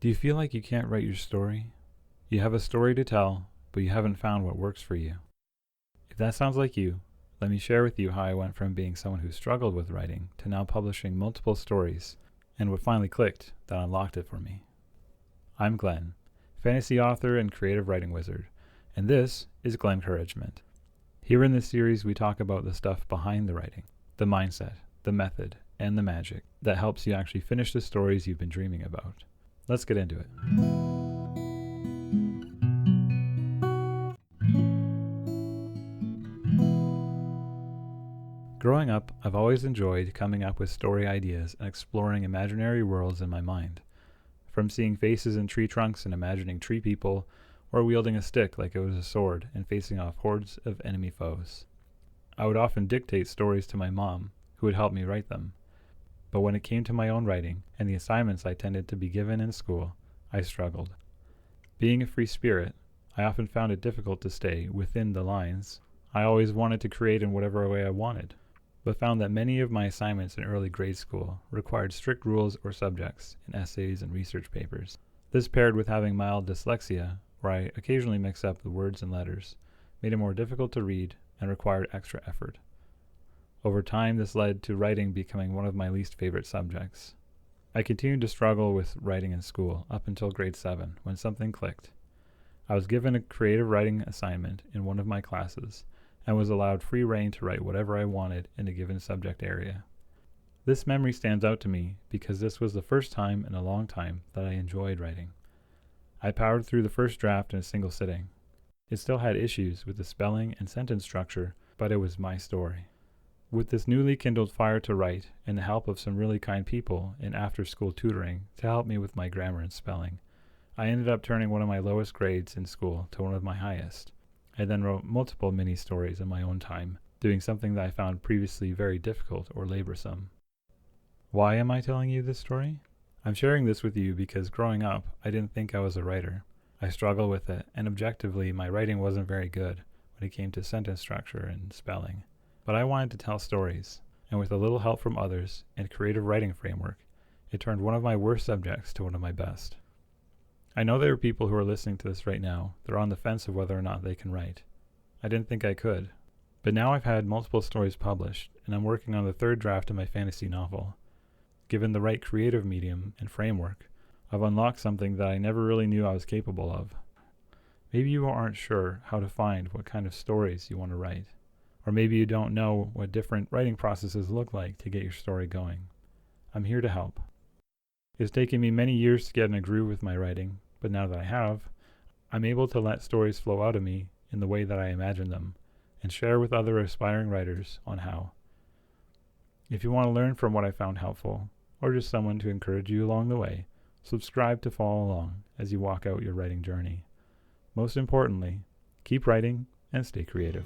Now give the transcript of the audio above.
Do you feel like you can't write your story? You have a story to tell, but you haven't found what works for you. If that sounds like you, let me share with you how I went from being someone who struggled with writing to now publishing multiple stories, and what finally clicked that unlocked it for me. I'm Glen, fantasy author and creative writing wizard, and this is GlenCOURAGEment. Here in this series, we talk about the stuff behind the writing, the mindset, the method, and the magic that helps you actually finish the stories you've been dreaming about. Let's get into it. Growing up, I've always enjoyed coming up with story ideas and exploring imaginary worlds in my mind. From seeing faces in tree trunks and imagining tree people, or wielding a stick like it was a sword and facing off hordes of enemy foes. I would often dictate stories to my mom, who would help me write them. But when it came to my own writing and the assignments I tended to be given in school, I struggled. Being a free spirit, I often found it difficult to stay within the lines. I always wanted to create in whatever way I wanted, but found that many of my assignments in early grade school required strict rules or subjects in essays and research papers. This paired with having mild dyslexia, where I occasionally mix up the words and letters, made it more difficult to read and required extra effort. Over time, this led to writing becoming one of my least favorite subjects. I continued to struggle with writing in school up until grade 7, when something clicked. I was given a creative writing assignment in one of my classes and was allowed free rein to write whatever I wanted in a given subject area. This memory stands out to me because this was the first time in a long time that I enjoyed writing. I powered through the first draft in a single sitting. It still had issues with the spelling and sentence structure, but it was my story. With this newly kindled fire to write and the help of some really kind people in after-school tutoring to help me with my grammar and spelling, I ended up turning one of my lowest grades in school to one of my highest. I then wrote multiple mini-stories in my own time, doing something that I found previously very difficult or laborsome. Why am I telling you this story? I'm sharing this with you because growing up, I didn't think I was a writer. I struggled with it, and objectively, my writing wasn't very good when it came to sentence structure and spelling. But I wanted to tell stories, and with a little help from others and a creative writing framework, it turned one of my worst subjects to one of my best. I know there are people who are listening to this right now that are on the fence of whether or not they can write. I didn't think I could, but now I've had multiple stories published, and I'm working on the third draft of my fantasy novel. Given the right creative medium and framework, I've unlocked something that I never really knew I was capable of. Maybe you aren't sure how to find what kind of stories you want to write, or maybe you don't know what different writing processes look like to get your story going. I'm here to help. It's taken me many years to get in a groove with my writing, but now that I have, I'm able to let stories flow out of me in the way that I imagine them, and share with other aspiring writers on how. If you want to learn from what I found helpful, or just someone to encourage you along the way, subscribe to follow along as you walk out your writing journey. Most importantly, keep writing and stay creative.